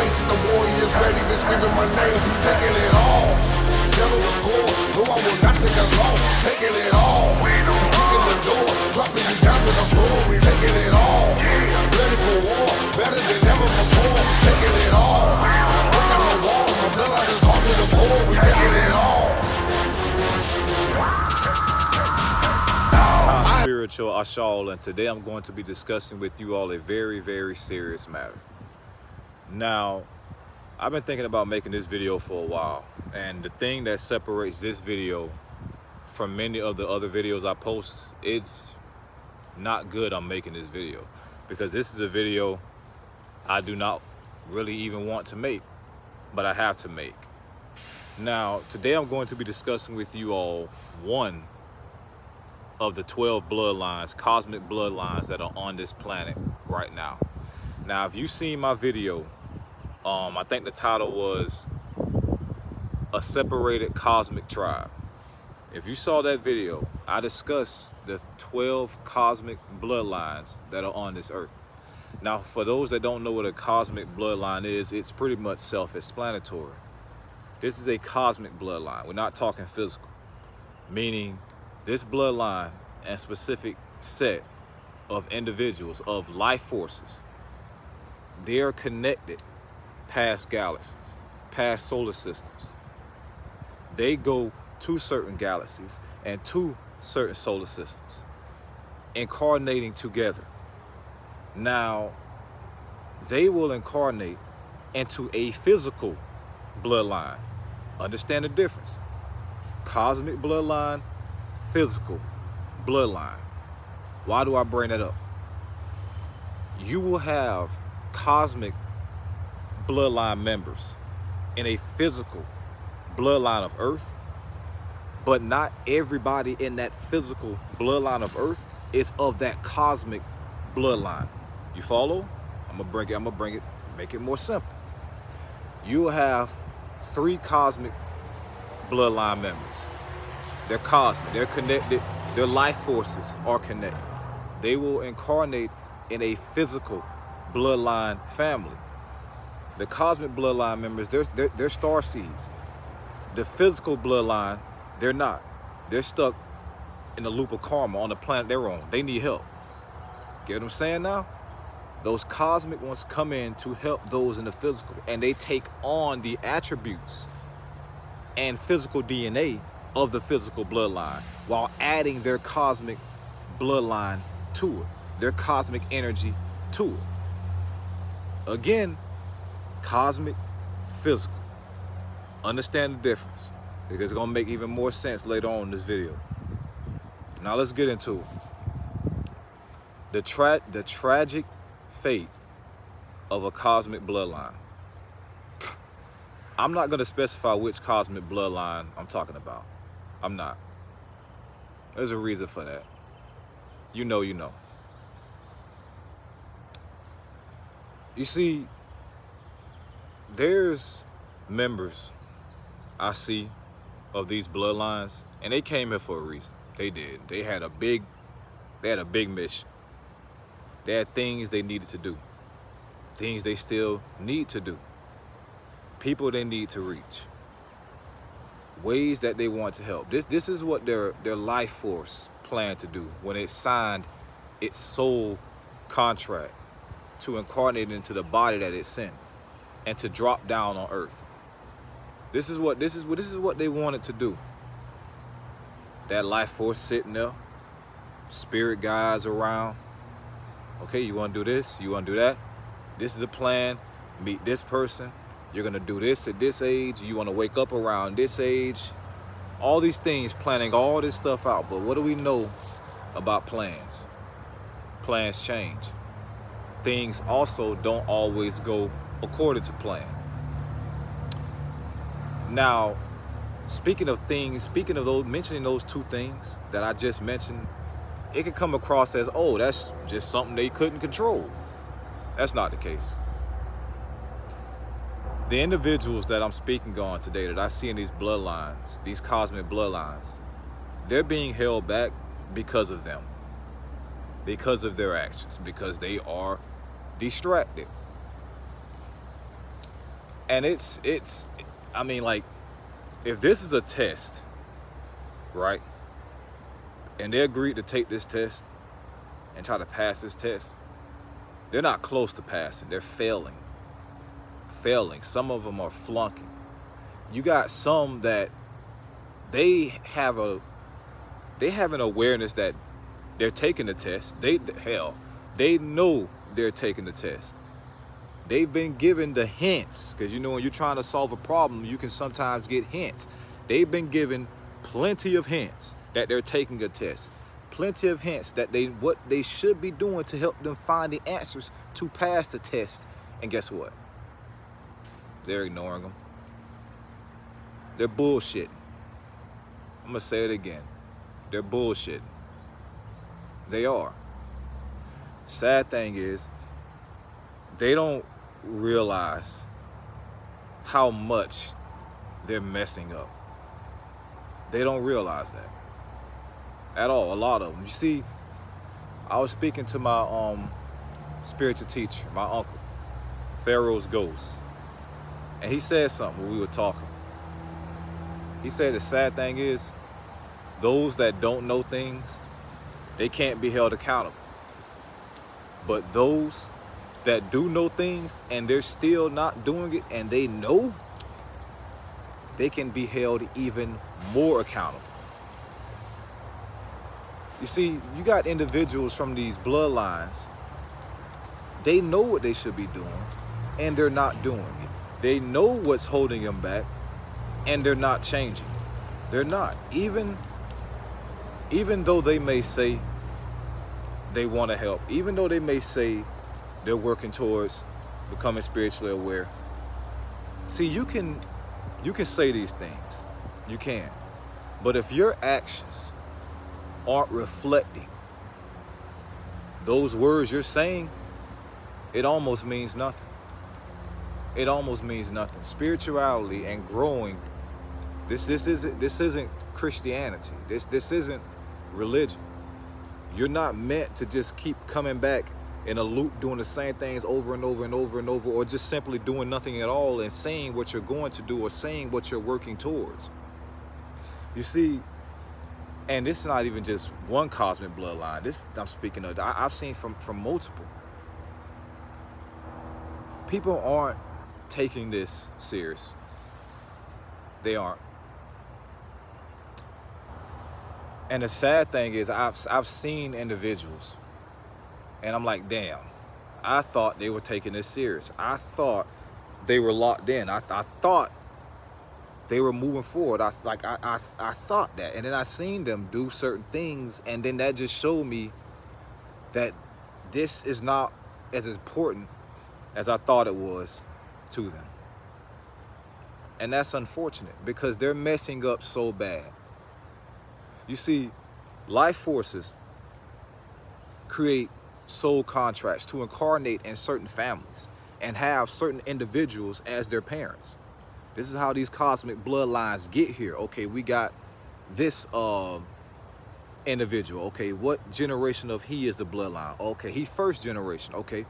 face. The warriors ready, they screaming my name. Taking it all. Settle the score. No, I will not take a loss. Taking it all. Kicking the door. Dropping you down to the floor. We taking it all. Ready for war. Better than ever before. Taking it all. Breaking the walls. My bloodline is hard to the core. We taking it all. Spiritual Ashal, and today I'm going to be discussing with you all a very, very serious matter. Now, I've been thinking about making this video for a while, and the thing that separates this video from many of the other videos I post, it's not good I'm making this video, because this is a video I do not really even want to make, but I have to make. Now, today I'm going to be discussing with you all one of the 12 bloodlines, cosmic bloodlines that are on this planet right now. Now, if you've seen my video, I think the title was A Separated Cosmic Tribe. If you saw that video, I discussed the 12 cosmic bloodlines that are on this earth. Now, for those that don't know what a cosmic bloodline is, it's pretty much self-explanatory. This is a cosmic bloodline. We're not talking physical, meaning this bloodline and specific set of individuals, of life forces, they are connected past galaxies, past solar systems. They go to certain galaxies and to certain solar systems, incarnating together. Now, they will incarnate into a physical bloodline. Understand the difference. Cosmic bloodline, physical bloodline. Why do I bring that up? You will have cosmic bloodline members in a physical bloodline of Earth, but not everybody in that physical bloodline of Earth is of that cosmic bloodline. You follow? I'm gonna bring it, make it more simple. You will have 3 cosmic bloodline members. They're cosmic, they're connected, their life forces are connected. They will incarnate in a physical bloodline family. The cosmic bloodline members, they're Starseeds. The physical bloodline, they're not. They're stuck in the loop of karma on the planet they're on. They need help. Get what I'm saying now? Those cosmic ones come in to help those in the physical, and they take on the attributes and physical DNA of the physical bloodline while adding their cosmic bloodline to it, their cosmic energy to it. Again, cosmic, physical. Understand the difference, because it's gonna make even more sense later on in this video. Now let's get into it. The tragic fate of a cosmic bloodline. I'm not gonna specify which cosmic bloodline I'm talking about. I'm not. There's a reason for that. You know. You see, there's members I see of these bloodlines, and they came here for a reason. They did. They had a big mission. They had things they needed to do. Things they still need to do. People they need to reach. Ways that they want to help. This is what their life force planned to do when it signed its soul contract to incarnate into the body that it sent and to drop down on Earth. This is what they wanted to do. That life force sitting there, spirit guides around. Okay, you want to do this, you want to do that. This is a plan. Meet this person. You're going to do this at this age. You want to wake up around this age. All these things, planning all this stuff out. But what do we know about plans? Plans change. Things also don't always go according to plan. Now, speaking of those, mentioning those 2 things that I just mentioned, it can come across as, oh, that's just something they couldn't control. That's not the case. The individuals that I'm speaking on today, that I see in these bloodlines, these cosmic bloodlines, they're being held back because of them, because of their actions, because they are distracted. And I mean, like, if this is a test, right? And they agreed to take this test and try to pass this test, they're not close to passing. They're failing. Some of them are flunking. You got some that they have an awareness that they're taking the test. They know they're taking the test. They've been given the hints, because you know when you're trying to solve a problem, you can sometimes get hints. They've been given plenty of hints that they're taking a test. Plenty of hints that what they should be doing to help them find the answers to pass the test. And guess what? They're ignoring them. They're bullshitting. I'm gonna say it again. They're bullshitting. They are. Sad thing is, they don't realize how much they're messing up. They don't realize that at all. A lot of them. You see, I was speaking to my spiritual teacher, my uncle, Pharaoh's ghost, and he said something when we were talking. He said the sad thing is, those that don't know things, they can't be held accountable. But those that do know things and they're still not doing it, and they know, they can be held even more accountable. You see, you got individuals from these bloodlines, they know what they should be doing and they're not doing it. They know what's holding them back and they're not changing. They're not. Even though they may say they want to help, even though they may say they're working towards becoming spiritually aware. See, you can say these things. You can. But if your actions aren't reflecting those words you're saying, it almost means nothing. It almost means nothing. Spirituality and growing, this isn't Christianity. This isn't religion. You're not meant to just keep coming back in a loop doing the same things over and over and over and over, or just simply doing nothing at all and saying what you're going to do or saying what you're working towards. You see, and this is not even just one cosmic bloodline. This I'm speaking of, I've seen from multiple. People aren't taking this serious. They aren't. And the sad thing is, I've seen individuals, and I'm like, damn, I thought they were taking this serious. I thought they were locked in. I thought they were moving forward. I thought that. And then I seen them do certain things, and then that just showed me that this is not as important as I thought it was to them. And that's unfortunate, because they're messing up so bad. You see, life forces create soul contracts to incarnate in certain families and have certain individuals as their parents. This is how these cosmic bloodlines get here. Okay, we got this individual. Okay, what generation of he is the bloodline? Okay, he first generation. Okay,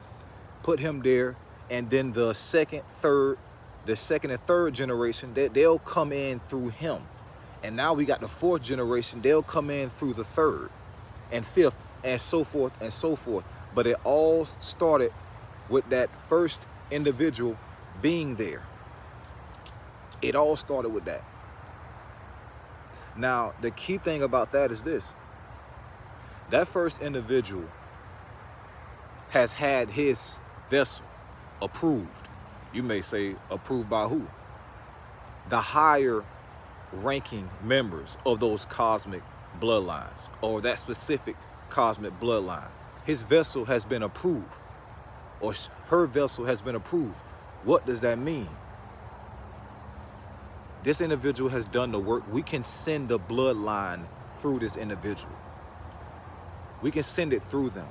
put him there, and then the second and third generation, they'll come in through him. And now we got the fourth generation, they'll come in through the third and fifth, and so forth and so forth. But it all started with that first individual being there. It all started with that. Now, the key thing about that is this. That first individual has had his vessel approved. You may say, approved by who? The higher ranking members of those cosmic bloodlines, or that specific cosmic bloodline. His vessel has been approved, or her vessel has been approved. What does that mean? This individual has done the work. We can send the bloodline through this individual. We can send it through them,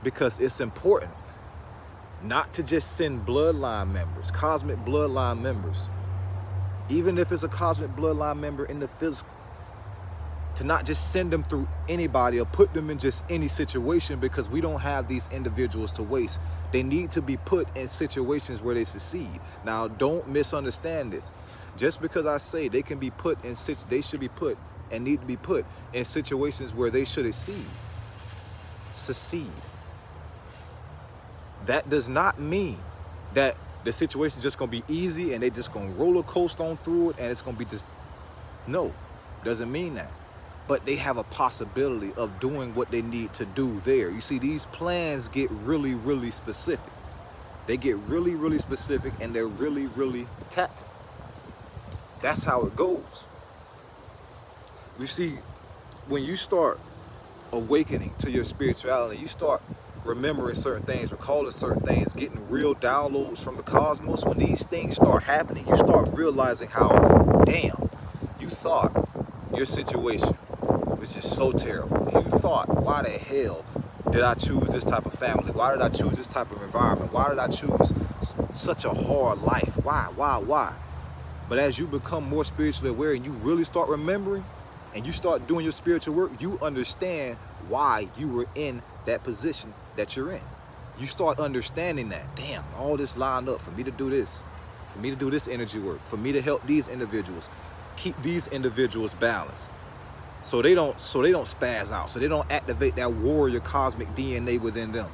because it's important not to just send bloodline members, cosmic bloodline members. Even if it's a cosmic bloodline member in the physical, to not just send them through anybody or put them in just any situation, because we don't have these individuals to waste. They need to be put in situations where they succeed. Now, don't misunderstand this. Just because I say they can be put in, they should be put and need to be put in situations where they should succeed. That does not mean that the situation is just gonna be easy and they just gonna roller coaster on through it and it's gonna be just, no, doesn't mean that. But they have a possibility of doing what they need to do there. You see, these plans get really, really specific. They get really, really specific, and they're really, really tactical. That's how it goes. You see, when you start awakening to your spirituality, you start remembering certain things, recalling certain things, getting real downloads from the cosmos. When these things start happening, you start realizing how, damn, you thought your situation was just so terrible. You thought, why the hell did I choose this type of family? Why did I choose this type of environment? Why did I choose such a hard life? Why? But as you become more spiritually aware and you really start remembering and you start doing your spiritual work, you understand why you were in that position that you're in. You start understanding that, damn, all this lined up for me to do this, for me to do this energy work, for me to help these individuals, keep these individuals balanced. So they don't spaz out. So they don't activate that warrior cosmic DNA within them.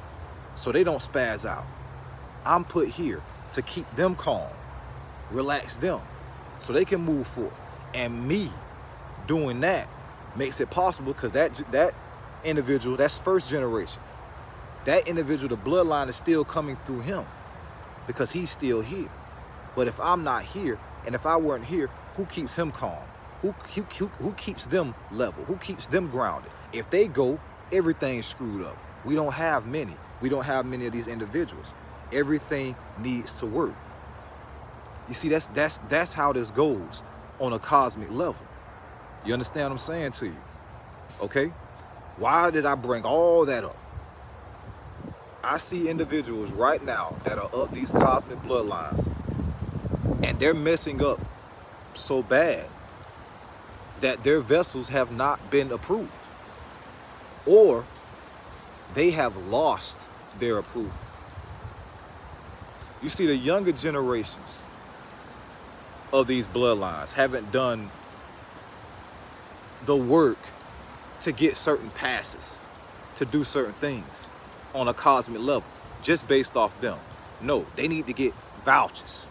So they don't spaz out. I'm put here to keep them calm, relax them, so they can move forth. And me doing that makes it possible, because that individual, that's first generation. That individual, the bloodline is still coming through him because he's still here. But if I'm not here, and if I weren't here, who keeps him calm? Who keeps them level? Who keeps them grounded? If they go, everything's screwed up. We don't have many. We don't have many of these individuals. Everything needs to work. You see, that's how this goes on a cosmic level. You understand what I'm saying to you? Okay? Why did I bring all that up? I see individuals right now that are of these cosmic bloodlines, and they're messing up so bad that their vessels have not been approved, or they have lost their approval. You see, the younger generations of these bloodlines haven't done the work to get certain passes, to do certain things on a cosmic level, just based off them. No, they need to get vouchers,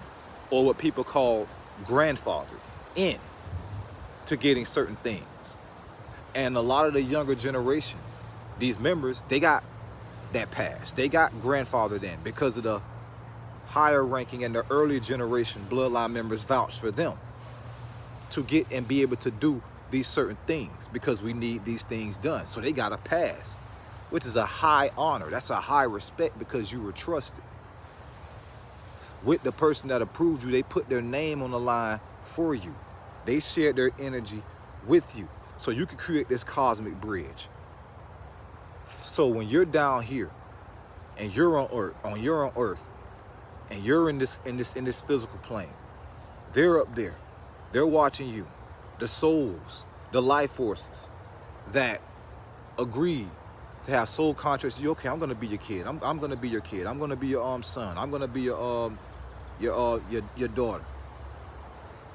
or what people call grandfathered in to getting certain things. And a lot of the younger generation, these members, they got that pass. They got grandfathered in because of the higher ranking and the earlier generation bloodline members vouch for them to get and be able to do these certain things, because we need these things done. So they got a pass, which is a high honor. That's a high respect, because you were trusted. With the person that approved you, they put their name on the line for you. They shared their energy with you, so you can create this cosmic bridge. So when you're down here and you're on Earth, and you're in this physical plane, they're up there. They're watching you. The souls, the life forces that agreed to have soul contracts. You, okay, I'm gonna be your kid. I'm gonna be your kid. I'm gonna be your son. I'm gonna be your daughter.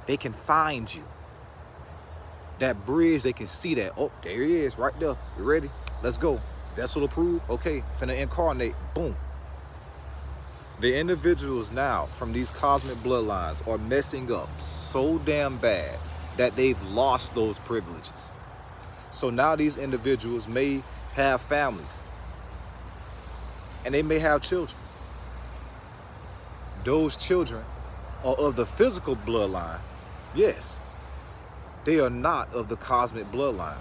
They can find you. That bridge, they can see that. Oh, there he is, right there. You ready? Let's go. Vessel approved. Okay, finna incarnate. Boom. The individuals now from these cosmic bloodlines are messing up so damn bad that they've lost those privileges. So now these individuals may have families, and they may have children. Those children are of the physical bloodline, yes. They are not of the cosmic bloodline.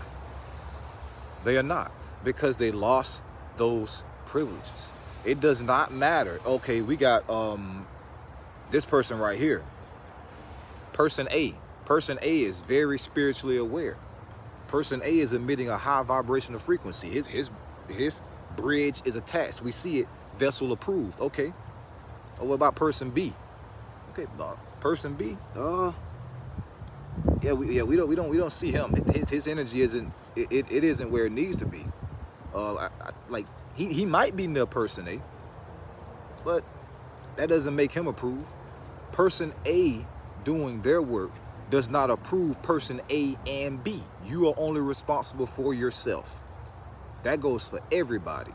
They are not, because they lost those privileges. It does not matter. Okay, we got this person right here. Person A. Person A is very spiritually aware. Person A is emitting a high vibrational frequency. His bridge is attached. We see it, vessel approved. Okay. Oh, what about person B? Okay, person B, we don't see him. His energy isn't it isn't where it needs to be. Like he might be near person A, but that doesn't make him approve. Person A doing their work does not approve person A and B. You are only responsible for yourself. That goes for everybody.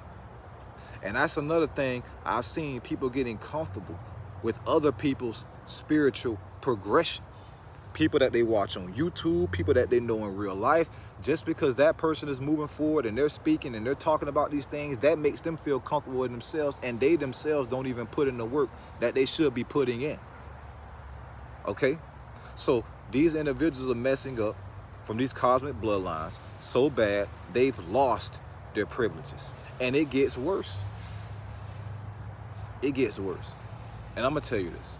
And that's another thing I've seen, people getting comfortable with other people's spiritual progression. People that they watch on YouTube, people that they know in real life, just because that person is moving forward and they're speaking and they're talking about these things, that makes them feel comfortable with themselves, and they themselves don't even put in the work that they should be putting in. Okay? So these individuals are messing up from these cosmic bloodlines so bad they've lost their privileges. And it gets worse. It gets worse. And I'm gonna tell you this.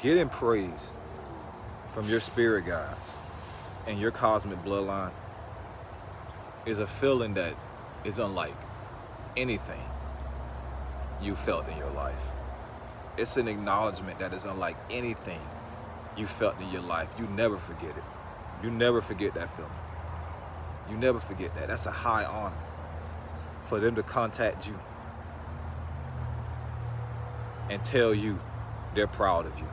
Getting praise from your spirit guides and your cosmic bloodline is a feeling that is unlike anything you felt in your life. It's an acknowledgement that is unlike anything you felt in your life. You never forget it. You never forget that feeling. You never forget that. That's a high honor for them to contact you and tell you they're proud of you.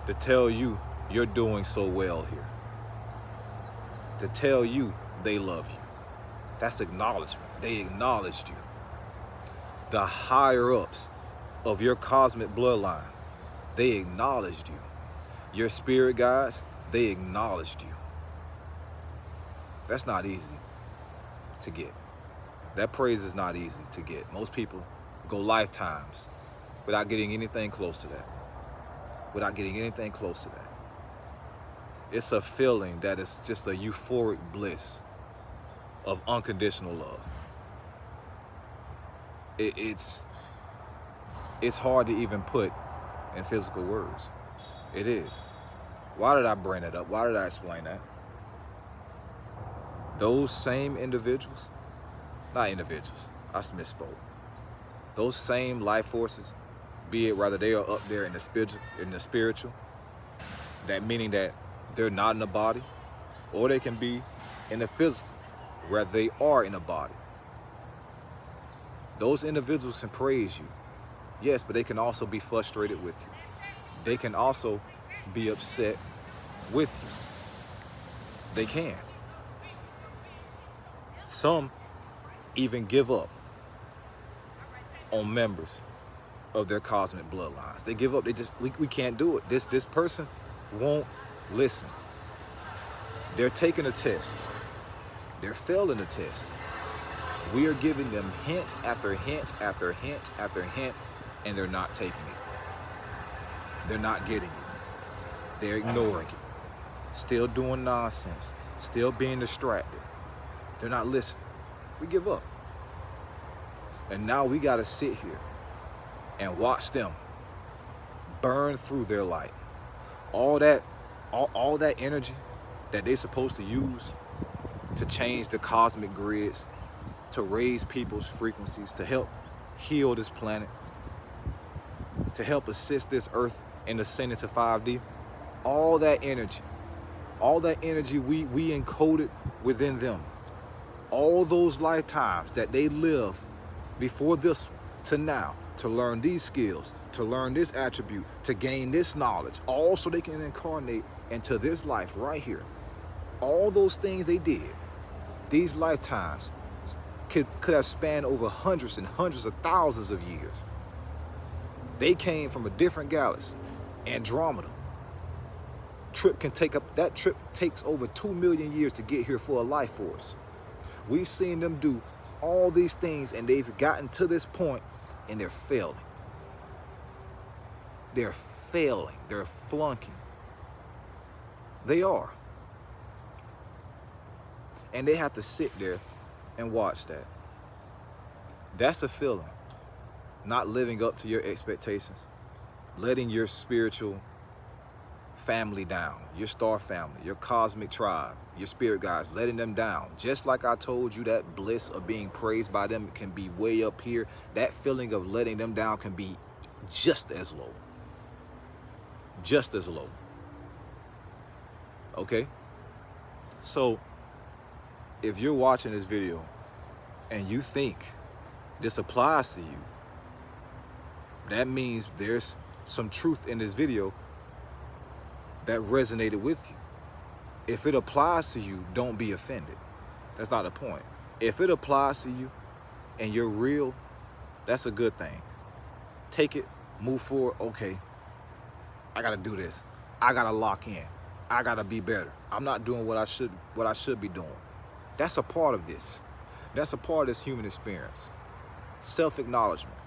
To tell you you're doing so well here. To tell you they love you. That's acknowledgement. They acknowledged you. The higher ups of your cosmic bloodline, they acknowledged you. Your spirit guides, they acknowledged you. That's not easy to get. That praise is not easy to get. Most people go lifetimes without getting anything close to that. Without getting anything close to that. It's a feeling that is just a euphoric bliss of unconditional love. It's hard to even put in physical words. It is. Why did I bring it up? Why did I explain that? Those same individuals, not individuals, I misspoke. Those same life forces, be it whether they are up there in the spiritual, that meaning that they're not in a body, or they can be in the physical, where they are in a body. Those individuals can praise you, yes, but they can also be frustrated with you. They can also be upset with you. They can. Some even give up on members of their cosmic bloodlines. They give up. They just, we can't do it. This person won't listen. They're taking a test. They're failing the test. We are giving them hint after hint after hint after hint, and they're not taking it. They're not getting it. They're ignoring it. Still doing nonsense. Still being distracted. They're not listening. We give up. And now we got to sit here and watch them burn through their light. All that energy that they're supposed to use to change the cosmic grids, to raise people's frequencies, to help heal this planet, to help assist this earth in ascending to 5D, all that energy we encoded within them, all those lifetimes that they live before this one to now, to learn these skills, to learn this attribute, to gain this knowledge, all so they can incarnate into this life right here. All those things they did, these lifetimes could have spanned over hundreds and hundreds of thousands of years. They came from a different galaxy, Andromeda. That trip takes over 2 million years to get here for a life force. We've seen them do all these things, and they've gotten to this point, and they're failing. They're failing. They're flunking. They are. And they have to sit there and watch that. That's a feeling. Not living up to your expectations. letting your spiritual family down, your star family, your cosmic tribe, your spirit guides, letting them down. Just like I told you, that bliss of being praised by them can be way up here. That feeling of letting them down can be just as low. Just as low. Okay? So, if you're watching this video and you think this applies to you, that means there's some truth in this video that resonated with you. If it applies to you, don't be offended. That's not the point. If it applies to you and you're real, that's a good thing. Take it, move forward. Okay, I gotta do this. I gotta lock in. I gotta be better. I'm not doing what I should be doing. That's a part of this. That's a part of this human experience. Self-acknowledgement,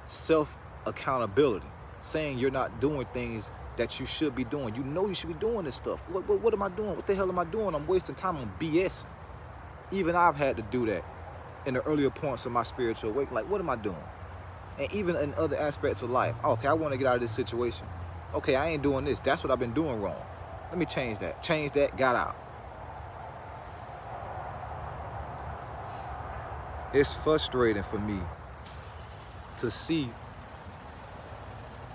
self-accountability, saying you're not doing things that you should be doing. You know you should be doing this stuff. What am I doing? What the hell am I doing? I'm wasting time on BSing. Even I've had to do that in the earlier points of my spiritual awakening. Like, what am I doing? And even in other aspects of life. Okay, I want to get out of this situation. Okay, I ain't doing this. That's what I've been doing wrong. Let me change that. Change that, got out. It's frustrating for me to see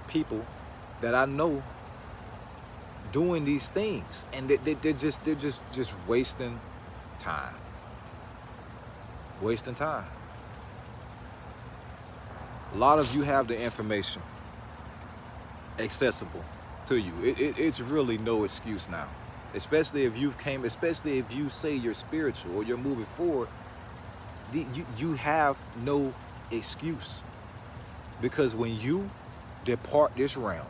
people that I know doing these things, and they're just wasting time. Wasting time. A lot of you have the information accessible to you. It's really no excuse now, especially if you say you're spiritual or you're moving forward. You have no excuse, because when you depart this realm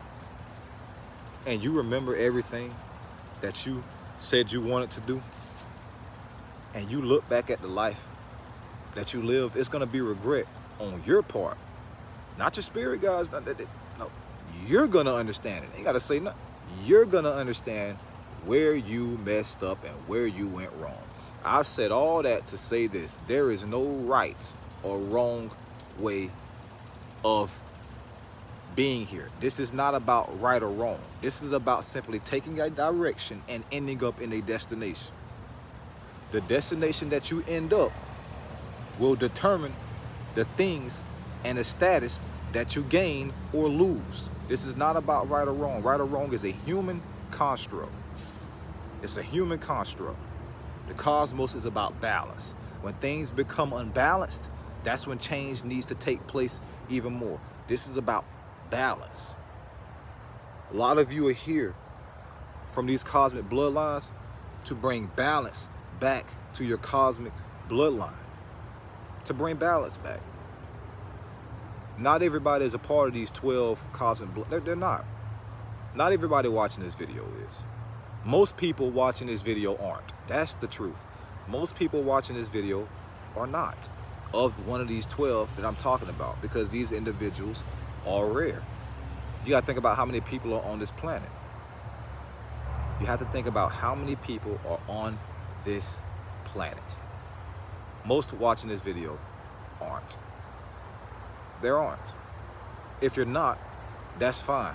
and you remember everything that you said you wanted to do, and you look back at the life that you lived, it's going to be regret on your part, not your spirit guys. No, you're going to understand it. You got to say no. You're going to understand where you messed up and where you went wrong. I've said all that to say this: there is no right or wrong way of being here. This is not about right or wrong. This is about simply taking a direction and ending up in a destination. The destination that you end up will determine the things and the status that you gain or lose. This is not about right or wrong. Right or wrong is a human construct. It's a human construct. The cosmos is about balance. When things become unbalanced, that's when change needs to take place even more. This is about balance. A lot of you are here from these cosmic bloodlines to bring balance back to your cosmic bloodline. To bring balance back. Not everybody is a part of these 12 cosmic blood. They're not. Not everybody watching this video is. Most people watching this video aren't. That's the truth. Most people watching this video are not of one of these 12 that I'm talking about, because these individuals are rare. You got to think about how many people are on this planet. You have to think about how many people are on this planet. Most watching this video aren't. There aren't. If you're not, that's fine.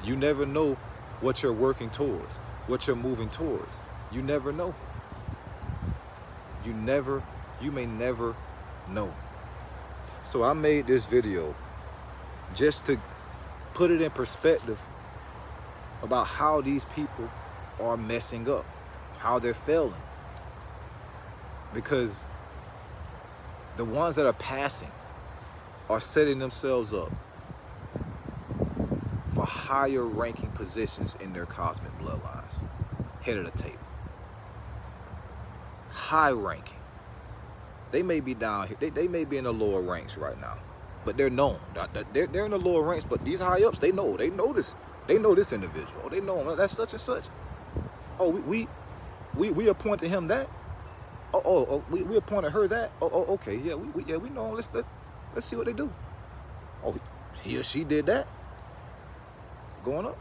You never know what you're working towards, what you're moving towards. You never know. You may never know. So I made this video just to put it in perspective about how these people are messing up, how they're failing. Because the ones that are passing are setting themselves up for higher ranking positions in their cosmic bloodlines. Head of the table. High ranking. They may be down here. They may be in the lower ranks right now, but they're known. They're in the lower ranks, but these high ups, they know this. They know this individual. They know him. That's such and such. Oh, we appointed him that. Oh, we appointed her that. Oh, okay, yeah, we know him. Let's see what they do. Oh, he or she did that. Going up.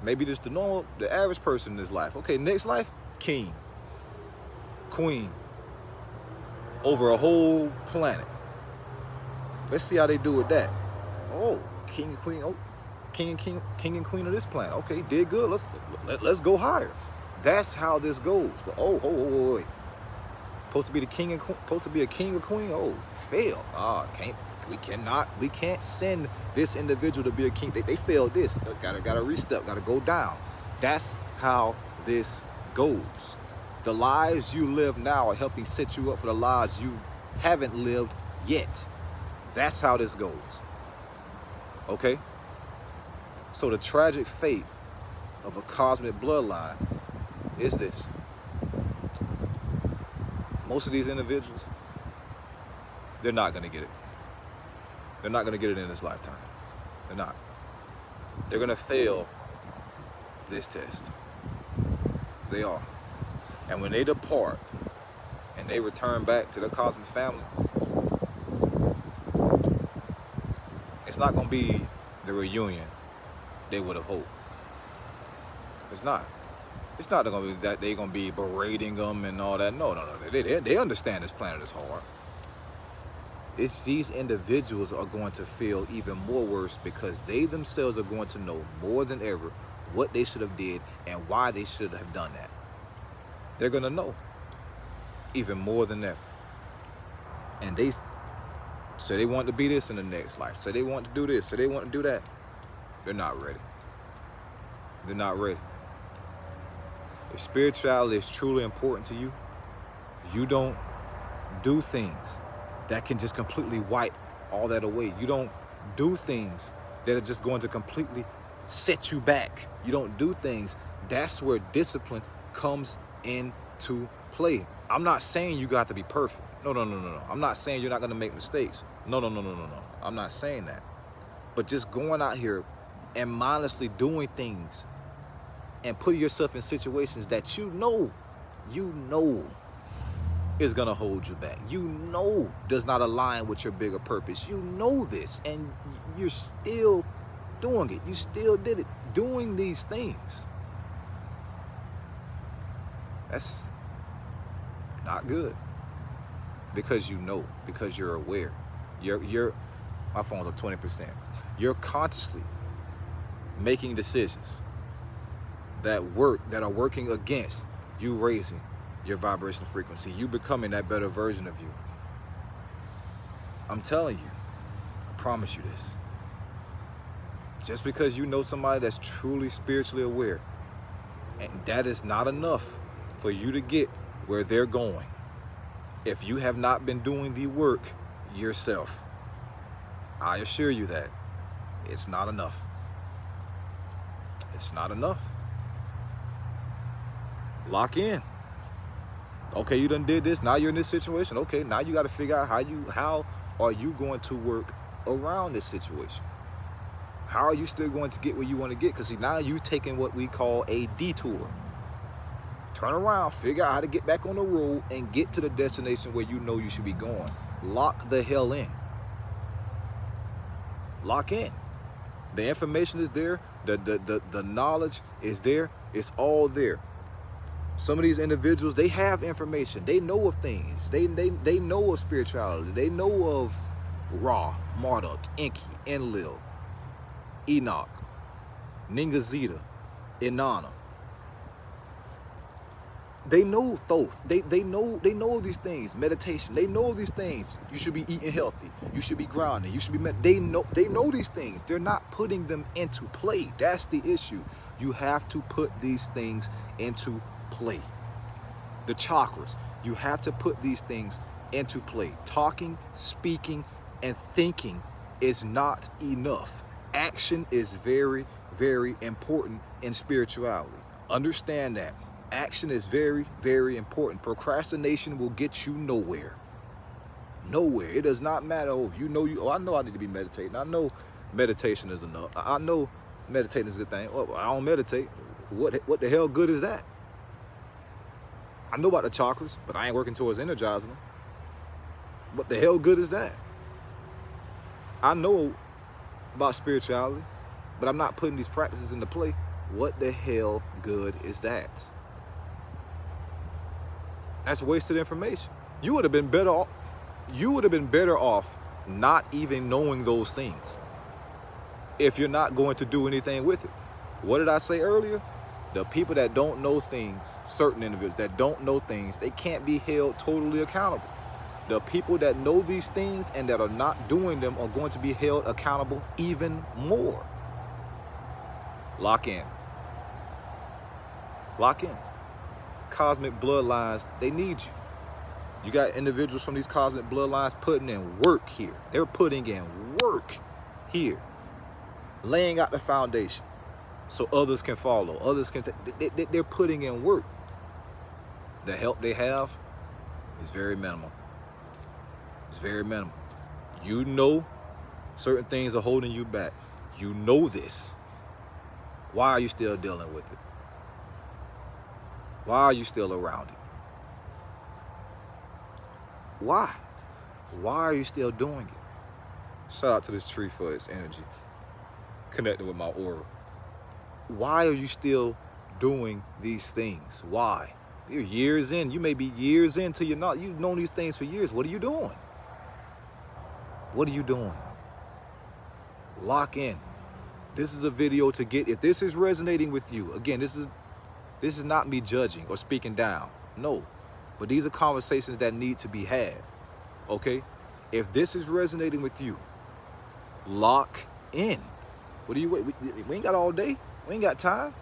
Maybe just the average person in this life. Okay, next life, king, queen, over a whole planet. Let's see how they do with that. Oh, king and queen. Oh, king and queen of this planet. Okay, did good. Let's go higher. That's how this goes. But wait. Supposed to be the king and supposed to be a king or queen. Oh, fail. We can't send this individual to be a king. They failed this. Gotta restep. Gotta go down. That's how this goes. The lives you live now are helping set you up for the lives you haven't lived yet. That's how this goes. Okay? So the tragic fate of a cosmic bloodline is this. Most of these individuals, they're not going to get it. They're not going to get it in this lifetime. They're not. They're going to fail this test. They are. And when they depart and they return back to their cosmic family, it's not going to be the reunion they would have hoped. It's not. It's not going to be that they're going to be berating them and all that. No. They understand this planet is hard. It's these individuals are going to feel even more worse because they themselves are going to know more than ever what they should have did and why they should have done that. They're going to know even more than ever. And they say they want to be this in the next life. Say they want to do this. Say they want to do that. They're not ready. They're not ready. If spirituality is truly important to you, you don't do things that can just completely wipe all that away. You don't do things that are just going to completely set you back. You don't do things. That's where discipline comes into play. I'm not saying you got to be perfect. No. I'm not saying you're not going to make mistakes. No. I'm not saying that. But just going out here and mindlessly doing things and putting yourself in situations that you know is gonna hold you back. You know does not align with your bigger purpose. You know this, and you're still doing it. You still did it, doing these things. That's not good. Because you know, because you're aware. My phone's at 20%. You're consciously making decisions that are working against you raising your vibration frequency, you becoming that better version of you. I'm telling you, I promise you this. Just because you know somebody that's truly spiritually aware, and that is not enough for you to get where they're going. If you have not been doing the work yourself, I assure you that it's not enough. It's not enough. Lock in. Okay, you done did this. Now you're in this situation. Okay, now you got to figure out how are you going to work around this situation? How are you still going to get where you want to get? Because see, now you're taking what we call a detour. Turn around, figure out how to get back on the road and get to the destination where you know you should be going. Lock the hell in. Lock in. The information is there. The knowledge is there. It's all there. Some of these individuals, they have information. They know of things. They know of spirituality. They know of Ra, Marduk, Enki, Enlil, Enoch, Ningazita, Inanna. They know Thoth. They know these things. Meditation. They know these things. You should be eating healthy. You should be grounded. You should be they know these things. They're not putting them into play. That's the issue. You have to put these things into play. The chakras. You have to put these things into play. Talking, speaking, and thinking is not enough. Action is very, very important in spirituality. Understand that. Action is very, very important. Procrastination will get you nowhere. Nowhere. It does not matter if you know I know I need to be meditating. I know meditation is enough. I know meditating is a good thing. Well, I don't meditate. What the hell good is that? I know about the chakras, but I ain't working towards energizing them. What the hell good is that? I know about spirituality, but I'm not putting these practices into play. What the hell good is that? That's wasted information. You would have been better off. You would have been better off not even knowing those things. if you're not going to do anything with it. What did I say earlier? The people that don't know things, certain individuals that don't know things, they can't be held totally accountable. The people that know these things and that are not doing them are going to be held accountable even more. Lock in. Lock in. Cosmic bloodlines, they need you. You got individuals from these cosmic bloodlines putting in work here. They're putting in work here. Laying out the foundation so others can follow. Others can, they're putting in work. The help they have is very minimal. It's very minimal. You know certain things are holding you back. You know this. Why are you still dealing with it? Why are you still around it? Why? Why are you still doing it? Shout out to this tree for its energy. Connecting with my aura. Why are you still doing these things? Why? You're years in. You may be years into you're not. You've known these things for years. What are you doing? What are you doing? Lock in. This is a video to get, if this is resonating with you, again, this is not me judging or speaking down. No. But these are conversations that need to be had. Okay? If this is resonating with you, lock in. What do you wait? We ain't got all day. We ain't got time.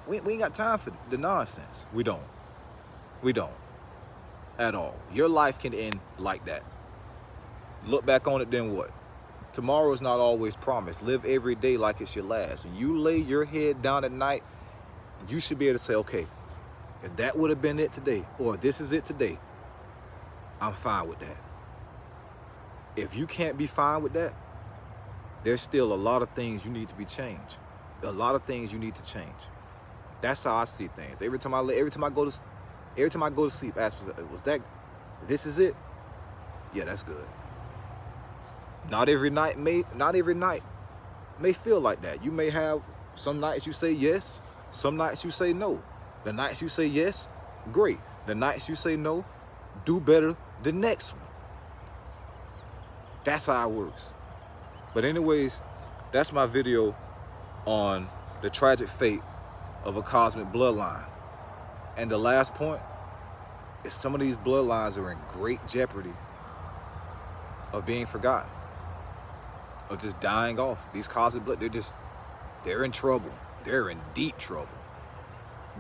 We ain't got time for the nonsense. We don't. We don't. At all. Your life can end like that. Look back on it, then what? Tomorrow is not always promised. Live every day like it's your last. When you lay your head down at night, you should be able to say, okay, if that would have been it today, or this is it today, I'm fine with that. If you can't be fine with that, there's still a lot of things you need to be changed. A lot of things you need to change. That's how I see things. Every time I go to sleep, ask myself, this is it? Yeah, that's good. Not every night may feel like that. You may have some nights you say yes, some nights you say no. The nights you say yes, great. The nights you say no, do better the next one. That's how it works. But anyways, that's my video on the tragic fate of a cosmic bloodline. And the last point is some of these bloodlines are in great jeopardy of being forgotten, of just dying off. These cosmic blood, they're in trouble. They're in deep trouble.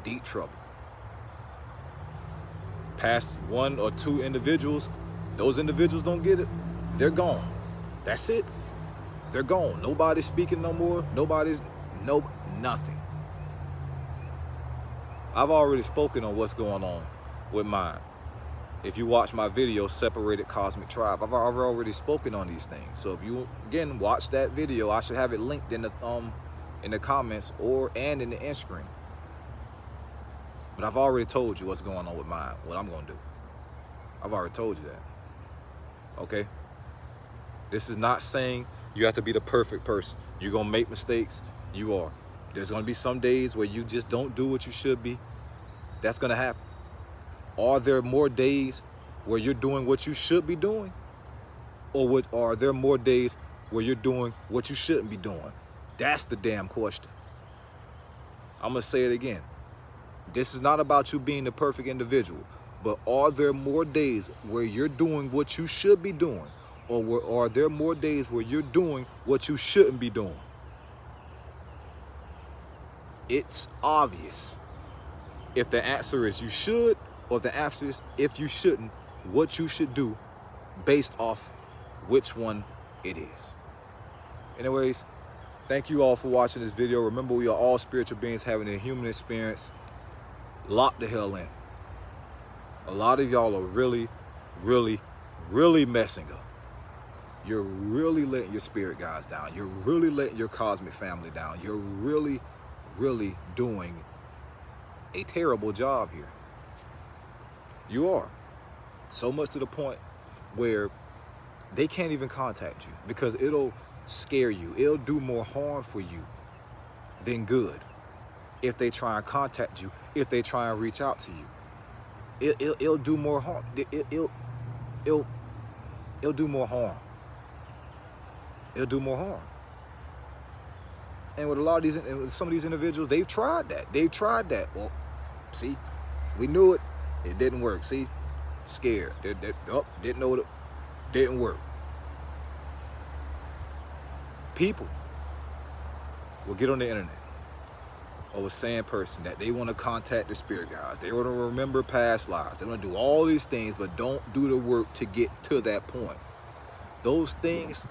Deep trouble. Past one or two individuals, those individuals don't get it, they're gone. That's it. They're gone. Nobody's speaking no more. Nothing. I've already spoken on what's going on with mine. If you watch my video, Separated Cosmic Tribe, I've already spoken on these things. So if you, again, watch that video, I should have it linked in the comments and in the end screen. But I've already told you what's going on with mine, what I'm going to do. I've already told you that. Okay? This is not saying you have to be the perfect person. You're going to make mistakes. You are. There's going to be some days where you just don't do what you should be. That's going to happen. Are there more days where you're doing what you should be doing? Or are there more days where you're doing what you shouldn't be doing? That's the damn question. I'm going to say it again. This is not about you being the perfect individual, but are there more days where you're doing what you should be doing? Or are there more days where you're doing what you shouldn't be doing? It's obvious. If the answer is you should, or the answer is if you shouldn't, what you should do based off which one it is. Anyways, thank you all for watching this video. Remember, we are all spiritual beings having a human experience. Lock the hell in. A lot of y'all are really, really, really messing up. You're really letting your spirit guides down. You're really letting your cosmic family down. You're really, really doing a terrible job here. You are. So much to the point where they can't even contact you because it'll scare you. It'll do more harm for you than good if they try and contact you, if they try and reach out to you. It'll do more harm. It'll do more harm. It'll do more harm. And with a lot of these, and with some of these individuals, they've tried that. They've tried that. Well, see, we knew it. It didn't work. See, scared. Didn't know it. Didn't work. People will get on the internet or a sane person that they want to contact the spirit guides. They want to remember past lives. They want to do all these things, but don't do the work to get to that point. Those things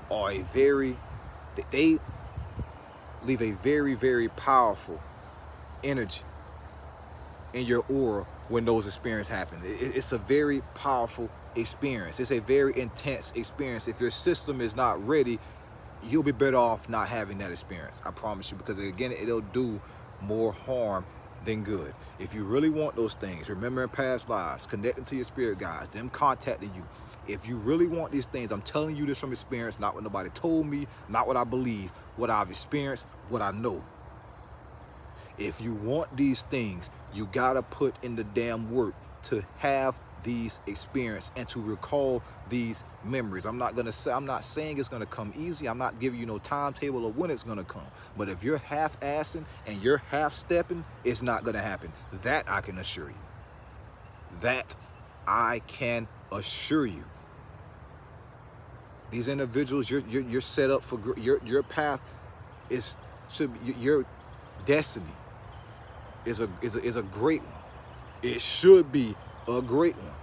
are they leave a very, very powerful energy in your aura when those experiences happen. It's a very powerful experience. It's a very intense experience. If your system is not ready, you'll be better off not having that experience. I promise you, because again, it'll do more harm than good. If you really want those things, remembering past lives, connecting to your spirit guides, them contacting you, if you really want these things, I'm telling you this from experience, not what nobody told me, not what I believe, what I've experienced, what I know. If you want these things, you gotta put in the damn work to have these experiences and to recall these memories. I'm not saying it's gonna come easy. I'm not giving you no timetable of when it's gonna come. But if you're half-assing and you're half-stepping, it's not gonna happen. That I can assure you. That I can assure you. These individuals, you're set up for your path your destiny is a great one. It should be a great one.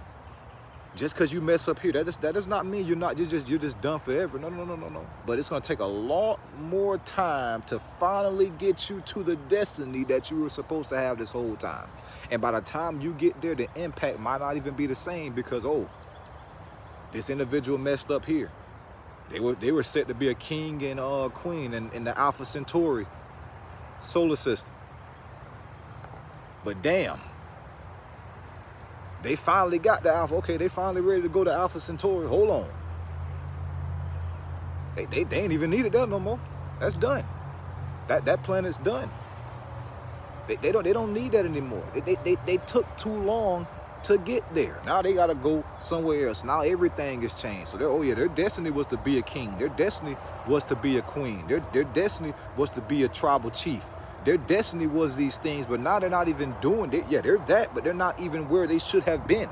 Just because you mess up here, that does not mean you're just done forever. No. But it's gonna take a lot more time to finally get you to the destiny that you were supposed to have this whole time. And by the time you get there, the impact might not even be the same because, oh, this individual messed up here. They were set to be a king and queen in the Alpha Centauri solar system. But damn, they finally got the Alpha. Okay, they finally ready to go to Alpha Centauri. Hold on. They ain't even needed that no more. That's done. That planet's done. They don't need that anymore. They took too long to get there. Now they gotta go somewhere else. Now everything is changed. So their destiny was to be a king. Their destiny was to be a queen. Their destiny was to be a tribal chief. Their destiny was these things, but now they're not even doing it. Yeah, they're that, but they're not even where they should have been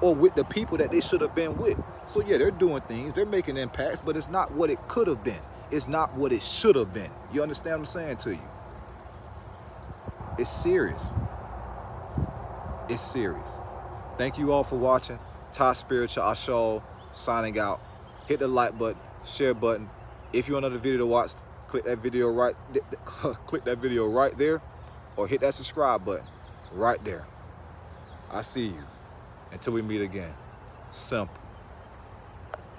or with the people that they should have been with. So yeah, they're doing things, they're making impacts, but it's not what it could have been. It's not what it should have been. You understand what I'm saying to you? It's serious. It's serious. Thank you all for watching. Ty Spiritual Ashol signing out. Hit the like button, share button. If you want another video to watch, click that video right there, or hit that subscribe button right there. I see you. Until we meet again. Simple.